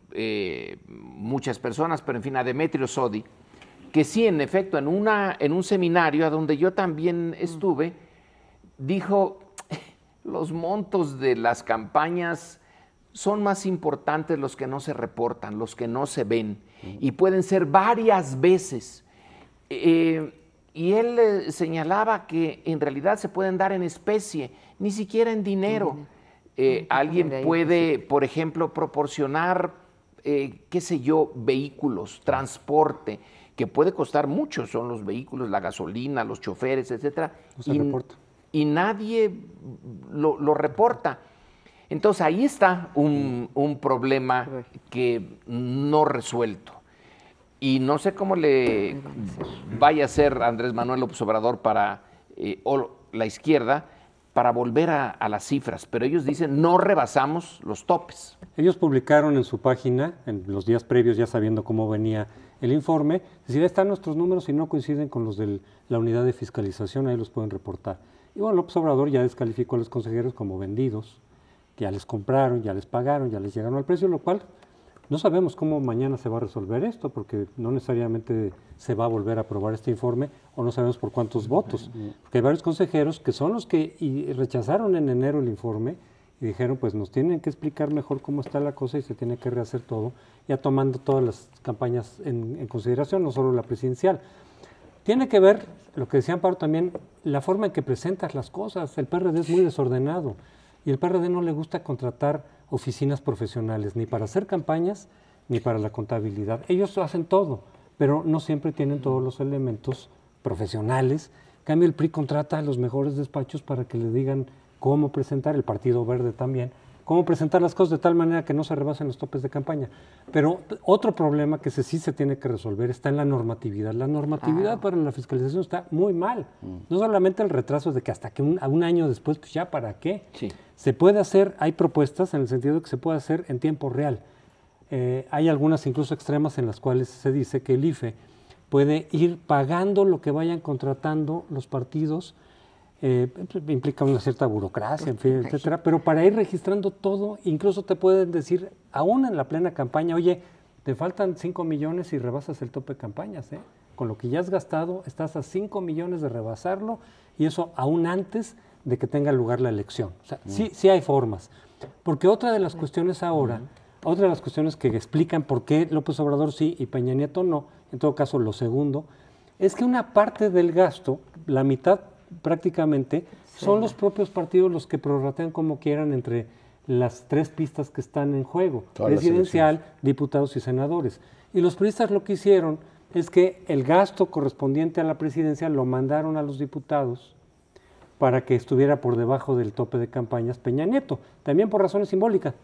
muchas personas, pero en fin, a Demetrio Sodi, que sí, en efecto, en un seminario a donde yo también estuve, dijo, los montos de las campañas son más importantes los que no se reportan, los que no se ven, y pueden ser varias veces. Y él señalaba que en realidad se pueden dar en especie, ni siquiera en dinero. Alguien puede, por ejemplo, proporcionar, qué sé yo, vehículos, transporte, que puede costar mucho, son los vehículos, la gasolina, los choferes, etcétera. No se reporta. Y nadie lo reporta. Entonces ahí está un problema que no resuelto. Y no sé cómo le vaya a hacer Andrés Manuel López Obrador o la izquierda para volver a las cifras, pero ellos dicen no rebasamos los topes. Ellos publicaron en su página, en los días previos, ya sabiendo cómo venía el informe, decir, están nuestros números y no coinciden con los de la unidad de fiscalización, ahí los pueden reportar. Y bueno, López Obrador ya descalificó a los consejeros como vendidos, que ya les compraron, ya les pagaron, ya les llegaron al precio, lo cual no sabemos cómo mañana se va a resolver esto, porque no necesariamente se va a volver a aprobar este informe, o no sabemos por cuántos votos. Porque hay varios consejeros que son los que rechazaron en enero el informe y dijeron, pues nos tienen que explicar mejor cómo está la cosa y se tiene que rehacer todo, ya tomando todas las campañas en consideración, no solo la presidencial. Tiene que ver, lo que decía Amparo también, la forma en que presentas las cosas. El PRD es muy desordenado y el PRD no le gusta contratar oficinas profesionales, ni para hacer campañas, ni para la contabilidad. Ellos hacen todo, pero no siempre tienen todos los elementos profesionales. En cambio, el PRI contrata a los mejores despachos para que le digan cómo presentar, el Partido Verde también, cómo presentar las cosas de tal manera que no se rebasen los topes de campaña. Pero otro problema que sí se tiene que resolver está en la normatividad. La normatividad para la fiscalización está muy mal. No solamente el retraso de que hasta que a un año después, pues ya para qué. Sí. Se puede hacer, hay propuestas en el sentido de que se puede hacer en tiempo real. Hay algunas incluso extremas en las cuales se dice que el IFE puede ir pagando lo que vayan contratando los partidos. Implica una cierta burocracia, en fin, etcétera, pero para ir registrando todo, incluso te pueden decir, aún en la plena campaña, oye, te faltan 5 millones y rebasas el tope de campañas, con lo que ya has gastado, estás a 5 millones de rebasarlo, y eso aún antes de que tenga lugar la elección. O sea, sí hay formas. Porque otra de las cuestiones ahora, otra de las cuestiones que explican por qué López Obrador sí y Peña Nieto no, en todo caso lo segundo, es que una parte del gasto, la mitad prácticamente, son los propios partidos los que prorratean como quieran entre las tres pistas que están en juego, presidencial, diputados y senadores. Y los priistas lo que hicieron es que el gasto correspondiente a la presidencia lo mandaron a los diputados para que estuviera por debajo del tope de campañas Peña Nieto, también por razones simbólicas,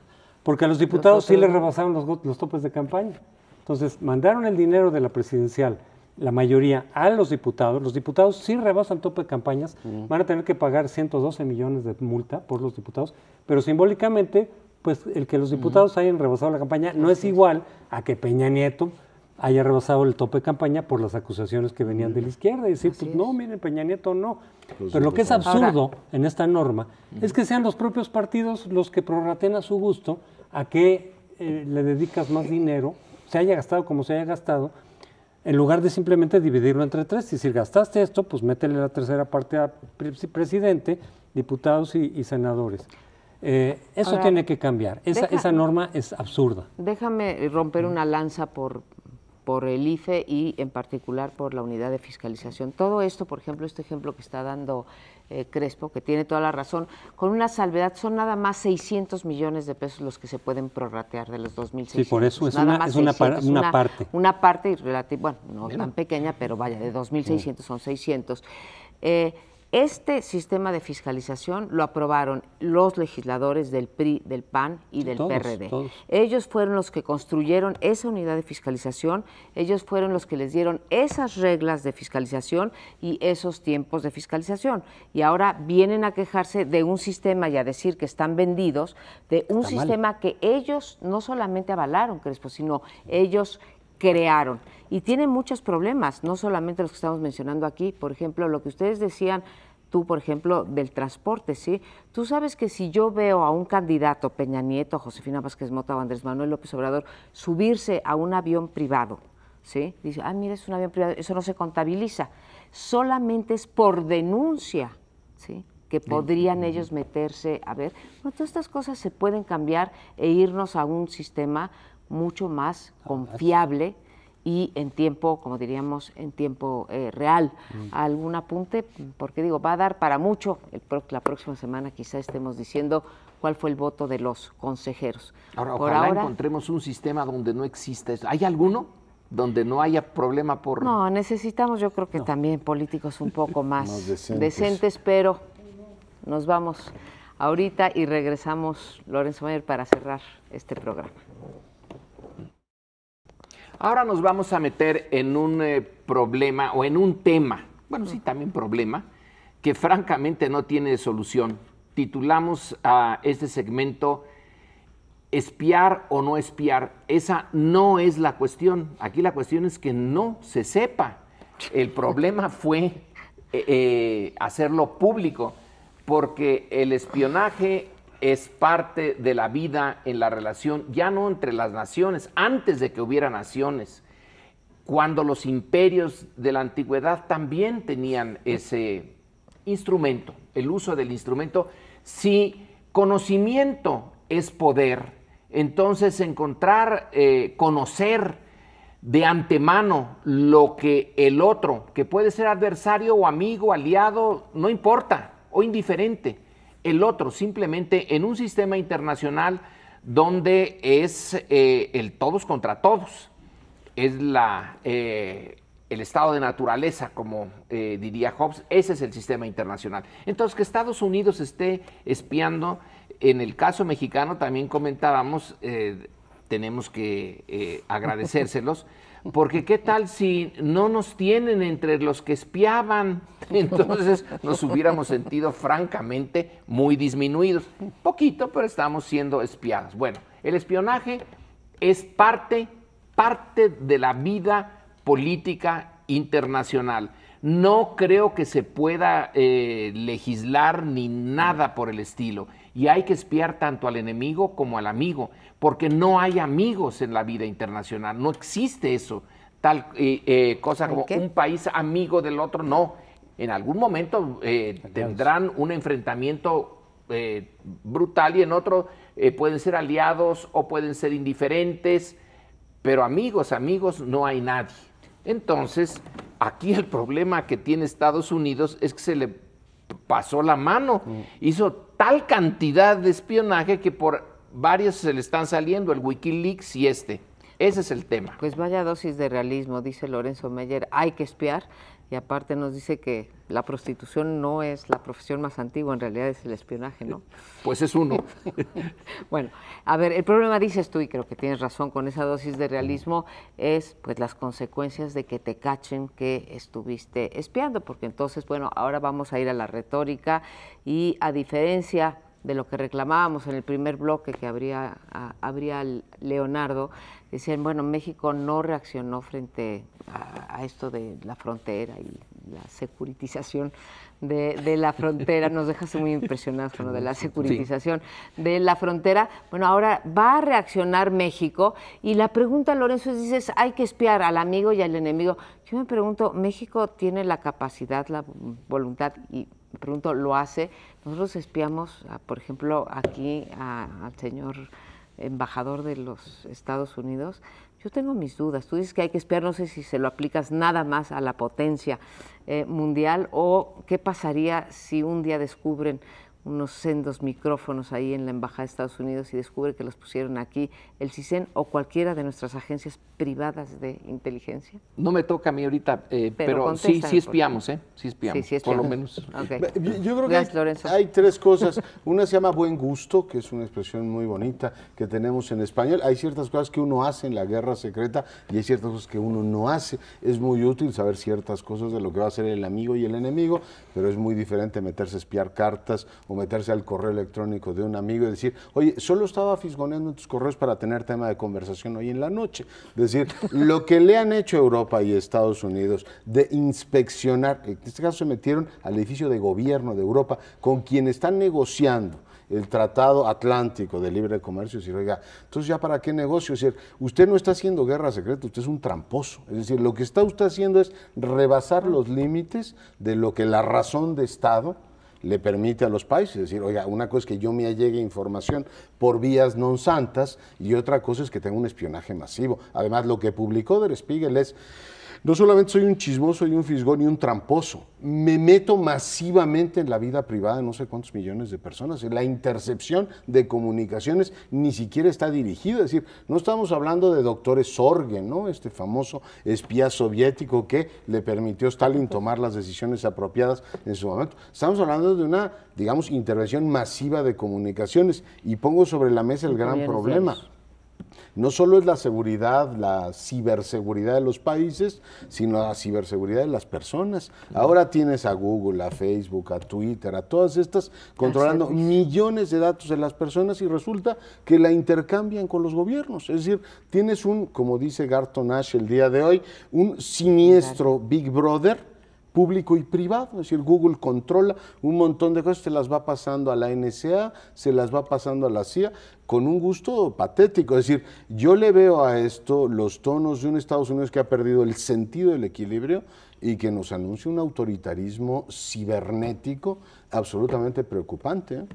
porque a los diputados sí les rebasaron los topes de campaña. Entonces, mandaron el dinero de la presidencial, la mayoría, a los diputados sí rebasan tope de campañas, van a tener que pagar 112 millones de multa por los diputados, pero simbólicamente, pues el que los diputados hayan rebasado la campaña no es igual a que Peña Nieto haya rebasado el tope de campaña por las acusaciones que venían de la izquierda, y decir, pues no, miren, Peña Nieto no. Pero lo que es absurdo en esta norma es que sean los propios partidos los que prorraten a su gusto a que le dedicas más dinero, se haya gastado como se haya gastado, en lugar de simplemente dividirlo entre tres. Es decir, gastaste esto, pues métele la tercera parte a presidente, diputados y senadores. Eso ahora, tiene que cambiar. Esa norma es absurda. Déjame romper una lanza por el IFE y en particular por la unidad de fiscalización. Todo esto, por ejemplo, este ejemplo que está dando Crespo, que tiene toda la razón, con una salvedad, son nada más 600 millones de pesos los que se pueden prorratear de los 2.600. Sí, por eso es una parte. Una parte, bueno, no tan pequeña, pero vaya, de 2.600 son 600. Este sistema de fiscalización lo aprobaron los legisladores del PRI, del PAN y del PRD. Todos. Ellos fueron los que construyeron esa unidad de fiscalización, ellos fueron los que les dieron esas reglas de fiscalización y esos tiempos de fiscalización. Y ahora vienen a quejarse de un sistema y a decir que están vendidos, de un sistema que ellos no solamente avalaron, Crespo, sino ellos crearon. Y tienen muchos problemas, no solamente los que estamos mencionando aquí. Por ejemplo, lo que ustedes decían, tú, por ejemplo, del transporte, ¿sí? Tú sabes que si yo veo a un candidato, Peña Nieto, Josefina Vázquez Mota o Andrés Manuel López Obrador, subirse a un avión privado, ¿sí? Dice, mira, es un avión privado, eso no se contabiliza. Solamente es por denuncia, ¿sí?, que podrían ellos meterse a ver. Bueno, todas estas cosas se pueden cambiar e irnos a un sistema mucho más confiable y en tiempo, como diríamos, en tiempo real. ¿Algún apunte? Porque digo, va a dar para mucho. La próxima semana quizá estemos diciendo cuál fue el voto de los consejeros. Ojalá encontremos un sistema donde no exista eso. ¿Hay alguno donde no haya problema por...? No, necesitamos, yo creo que también políticos un poco más decentes, pero nos vamos ahorita y regresamos, Lorenzo Meyer, para cerrar este programa. Ahora nos vamos a meter en un problema o en un tema, bueno, sí, también problema, que francamente no tiene solución. Titulamos a este segmento espiar o no espiar. Esa no es la cuestión. Aquí la cuestión es que no se sepa. El problema fue hacerlo público, porque el espionaje es parte de la vida en la relación, ya no entre las naciones, antes de que hubiera naciones, cuando los imperios de la antigüedad también tenían ese instrumento, el uso del instrumento. Si conocimiento es poder, entonces encontrar, conocer de antemano lo que el otro, que puede ser adversario o amigo, aliado, no importa, o indiferente, el otro simplemente en un sistema internacional donde es el todos contra todos, es el estado de naturaleza, como diría Hobbes. Ese es el sistema internacional. Entonces, que Estados Unidos esté espiando, en el caso mexicano también comentábamos, tenemos que agradecérselos, porque qué tal si no nos tienen entre los que espiaban, entonces nos hubiéramos sentido francamente muy disminuidos, poquito, pero estamos siendo espiados. Bueno, el espionaje es parte de la vida política internacional. No creo que se pueda legislar ni nada por el estilo. Y hay que espiar tanto al enemigo como al amigo, porque no hay amigos en la vida internacional. No existe eso, tal cosa como un país amigo del otro, no. En algún momento tendrán un enfrentamiento brutal y en otro pueden ser aliados o pueden ser indiferentes, pero amigos no hay nadie. Entonces, aquí el problema que tiene Estados Unidos es que se le pasó la mano, hizo tal cantidad de espionaje que por varios se le están saliendo, el Wikileaks y ese es el tema. Pues vaya dosis de realismo, dice Lorenzo Meyer, hay que espiar, y aparte nos dice que la prostitución no es la profesión más antigua, en realidad es el espionaje, ¿no? Pues es uno. Bueno, a ver, el problema, dices tú, y creo que tienes razón con esa dosis de realismo, es pues las consecuencias de que te cachen que estuviste espiando, porque entonces, bueno, ahora vamos a ir a la retórica y a diferencia de lo que reclamábamos en el primer bloque que abría Leonardo, decían, bueno, México no reaccionó frente a esto de la frontera y la securitización de la frontera, nos dejas muy impresionados con lo de la securitización de la frontera. Bueno, ahora va a reaccionar México y la pregunta, Lorenzo, es, dices, hay que espiar al amigo y al enemigo. Yo me pregunto, ¿México tiene la capacidad, la voluntad y me pregunto, ¿lo hace? Nosotros espiamos, por ejemplo, aquí al señor embajador de los Estados Unidos. Yo tengo mis dudas. Tú dices que hay que espiar, no sé si se lo aplicas nada más a la potencia mundial o qué pasaría si un día descubren unos sendos micrófonos ahí en la Embajada de Estados Unidos y descubre que los pusieron aquí el CISEN o cualquiera de nuestras agencias privadas de inteligencia. No me toca a mí ahorita, pero sí espiamos, sí espiamos, sí, por lo menos. Okay. Yo creo que hay tres cosas. Una se llama buen gusto, que es una expresión muy bonita que tenemos en español. Hay ciertas cosas que uno hace en la guerra secreta y hay ciertas cosas que uno no hace. Es muy útil saber ciertas cosas de lo que va a hacer el amigo y el enemigo, pero es muy diferente meterse a espiar cartas o meterse al correo electrónico de un amigo y decir, oye, solo estaba fisgoneando en tus correos para tener tema de conversación hoy en la noche. Es decir, lo que le han hecho Europa y Estados Unidos de inspeccionar, en este caso se metieron al edificio de gobierno de Europa con quien están negociando el Tratado Atlántico de Libre Comercio, y decir, oiga, entonces ya para qué negocio, es decir, usted no está haciendo guerra secreta, usted es un tramposo, es decir, lo que está usted haciendo es rebasar los límites de lo que la razón de Estado le permite a los países, es decir, oiga, una cosa es que yo me allegue información por vías non santas y otra cosa es que tenga un espionaje masivo. Además, lo que publicó Der Spiegel es no solamente soy un chismoso y un fisgón y un tramposo, me meto masivamente en la vida privada de no sé cuántos millones de personas. La intercepción de comunicaciones ni siquiera está dirigida. Es decir, no estamos hablando de doctor Sorgen, ¿no? Este famoso espía soviético que le permitió a Stalin tomar las decisiones apropiadas en su momento. Estamos hablando de una, digamos, intervención masiva de comunicaciones. Y pongo sobre la mesa el gran problema. No solo es la seguridad, la ciberseguridad de los países, sino la ciberseguridad de las personas. Ahora tienes a Google, a Facebook, a Twitter, a todas estas controlando millones de datos de las personas y resulta que la intercambian con los gobiernos. Es decir, tienes un, como dice Garton Ash el día de hoy, un siniestro Big Brother público y privado, es decir, Google controla un montón de cosas, se las va pasando a la NSA, se las va pasando a la CIA, con un gusto patético. Es decir, yo le veo a esto los tonos de un Estados Unidos que ha perdido el sentido del equilibrio y que nos anuncia un autoritarismo cibernético absolutamente preocupante, ¿eh?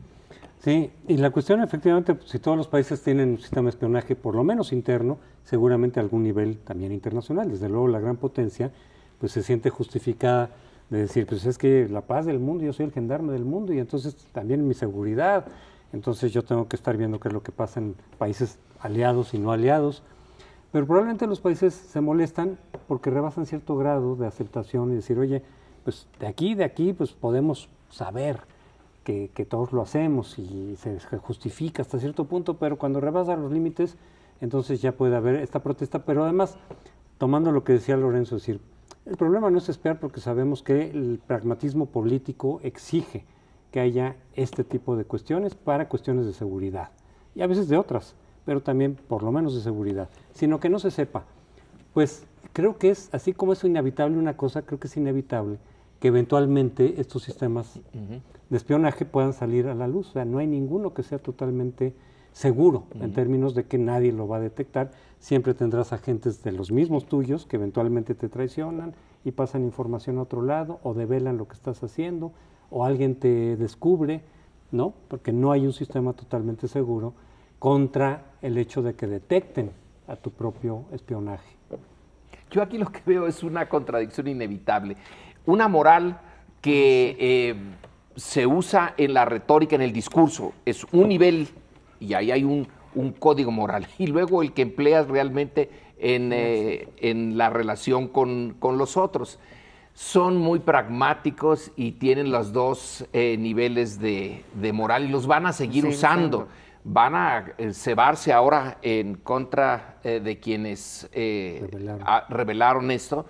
Sí, y la cuestión efectivamente, si todos los países tienen un sistema de espionaje, por lo menos interno, seguramente a algún nivel también internacional. Desde luego la gran potencia pues se siente justificada de decir, pues es que la paz del mundo, yo soy el gendarme del mundo y entonces también mi seguridad, entonces yo tengo que estar viendo qué es lo que pasa en países aliados y no aliados, pero probablemente los países se molestan porque rebasan cierto grado de aceptación y decir, oye, pues de aquí, pues podemos saber que todos lo hacemos y se justifica hasta cierto punto, pero cuando rebasa los límites, entonces ya puede haber esta protesta, pero además, tomando lo que decía Lorenzo, es decir, el problema no es espiar porque sabemos que el pragmatismo político exige que haya este tipo de cuestiones para cuestiones de seguridad y a veces de otras, pero también por lo menos de seguridad, sino que no se sepa. Pues creo que es, así como es inevitable una cosa, creo que es inevitable que eventualmente estos sistemas de espionaje puedan salir a la luz. O sea, no hay ninguno que sea totalmente seguro en términos de que nadie lo va a detectar. Siempre tendrás agentes de los mismos tuyos que eventualmente te traicionan y pasan información a otro lado o develan lo que estás haciendo o alguien te descubre, ¿no? Porque no hay un sistema totalmente seguro contra el hecho de que detecten a tu propio espionaje. Yo aquí lo que veo es una contradicción inevitable. Una moral que se usa en la retórica, en el discurso, es un nivel y ahí hay un código moral. Y luego el que empleas realmente en la relación con los otros. Son muy pragmáticos y tienen los dos niveles de moral y los van a seguir usando. Van a cebarse ahora en contra de quienes revelaron esto,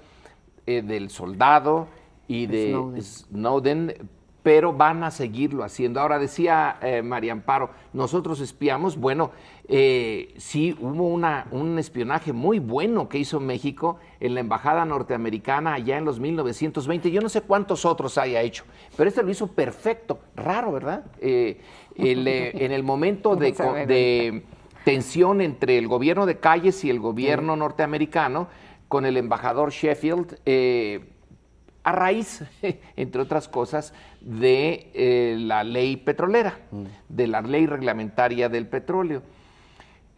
del soldado y de Snowden, pero van a seguirlo haciendo. Ahora decía María Amparo, nosotros espiamos, bueno, sí hubo un espionaje muy bueno que hizo México en la embajada norteamericana allá en los 1920, yo no sé cuántos otros haya hecho, pero este lo hizo perfecto, raro, ¿verdad? En el momento de tensión entre el gobierno de Calles y el gobierno norteamericano, con el embajador Sheffield, a raíz, entre otras cosas, de la ley petrolera, de la ley reglamentaria del petróleo.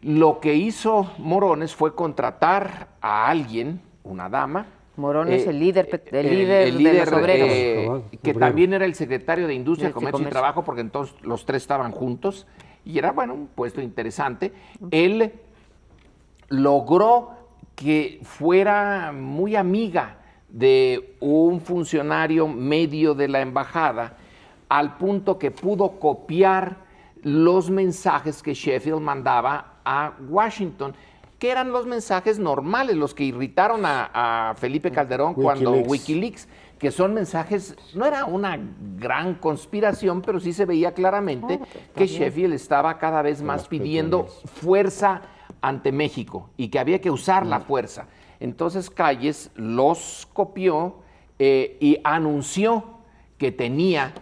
Lo que hizo Morones fue contratar a alguien, una dama. Morones, el líder de los obreros. Que también era el secretario de Industria, Comercio y Trabajo, porque entonces los tres estaban juntos, y era, bueno, un puesto interesante. Él logró que fuera muy amiga de un funcionario medio de la embajada, al punto que pudo copiar los mensajes que Sheffield mandaba a Washington, que eran los mensajes normales, los que irritaron a Felipe Calderón cuando Wikileaks, que son mensajes, no era una gran conspiración, pero sí se veía claramente que Sheffield estaba cada vez más pidiendo fuerza ante México y que había que usar la fuerza. Entonces Calles los copió y anunció que tenía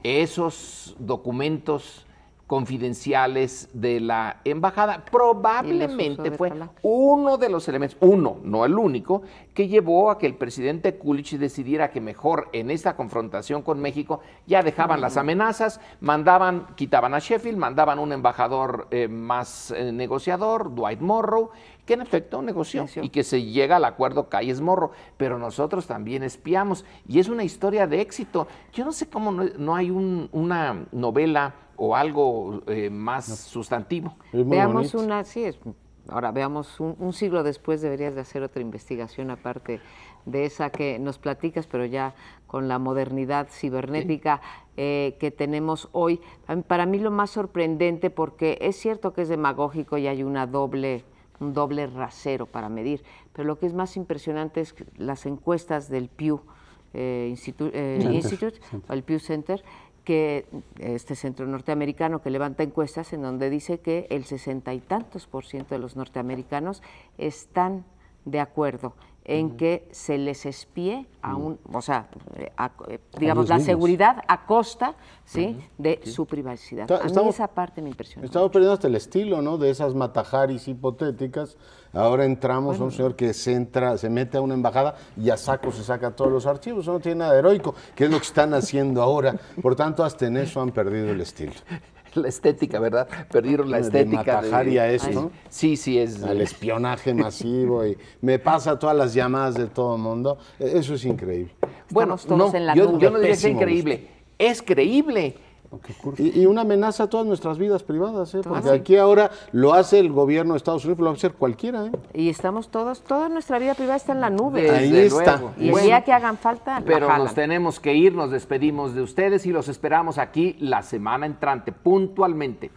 esos documentos confidenciales de la embajada. Probablemente fue Falange. uno de los elementos, uno, no el único, que llevó a que el presidente Coolidge decidiera que mejor en esta confrontación con México ya dejaban las amenazas, quitaban a Sheffield, mandaban un embajador más negociador, Dwight Morrow, que en efecto negoció y que se llega al acuerdo Calles-Morrow, pero nosotros también espiamos y es una historia de éxito. Yo no sé cómo no hay una novela o algo más sustantivo. Veamos ahora veamos un siglo después, deberías de hacer otra investigación aparte de esa que nos platicas, pero ya con la modernidad cibernética que tenemos hoy. Para mí lo más sorprendente, porque es cierto que es demagógico y hay un doble rasero para medir, pero lo que es más impresionante es que las encuestas del Pew Institute, o el Pew Center, que este centro norteamericano que levanta encuestas en donde dice que el 60 y tantos % de los norteamericanos están de acuerdo en que se les espíe digamos, la seguridad a costa, ¿sí?, de su privacidad. A mí esa parte me impresionó. Estamos perdiendo hasta el estilo, ¿no?, de esas matajaris hipotéticas. Ahora entramos a un señor que se mete a una embajada y a saco se saca todos los archivos. Eso no tiene nada de heroico, que es lo que están haciendo ahora. Por tanto, hasta en eso han perdido el estilo. La estética, ¿verdad? Perdieron la estética. De matajar a esto. Sí, es. Al espionaje masivo y me pasa todas las llamadas de todo el mundo. Eso es increíble. Bueno, todos en la yo nube. no diría que sea increíble. Es creíble. Y una amenaza a todas nuestras vidas privadas, porque aquí ahora lo hace el gobierno de Estados Unidos, lo va a hacer cualquiera. Y estamos toda nuestra vida privada está en la nube. Ahí está. Y el día que hagan falta, pero la nos jalan. tenemos que ir, nos despedimos de ustedes y los esperamos aquí la semana entrante, puntualmente.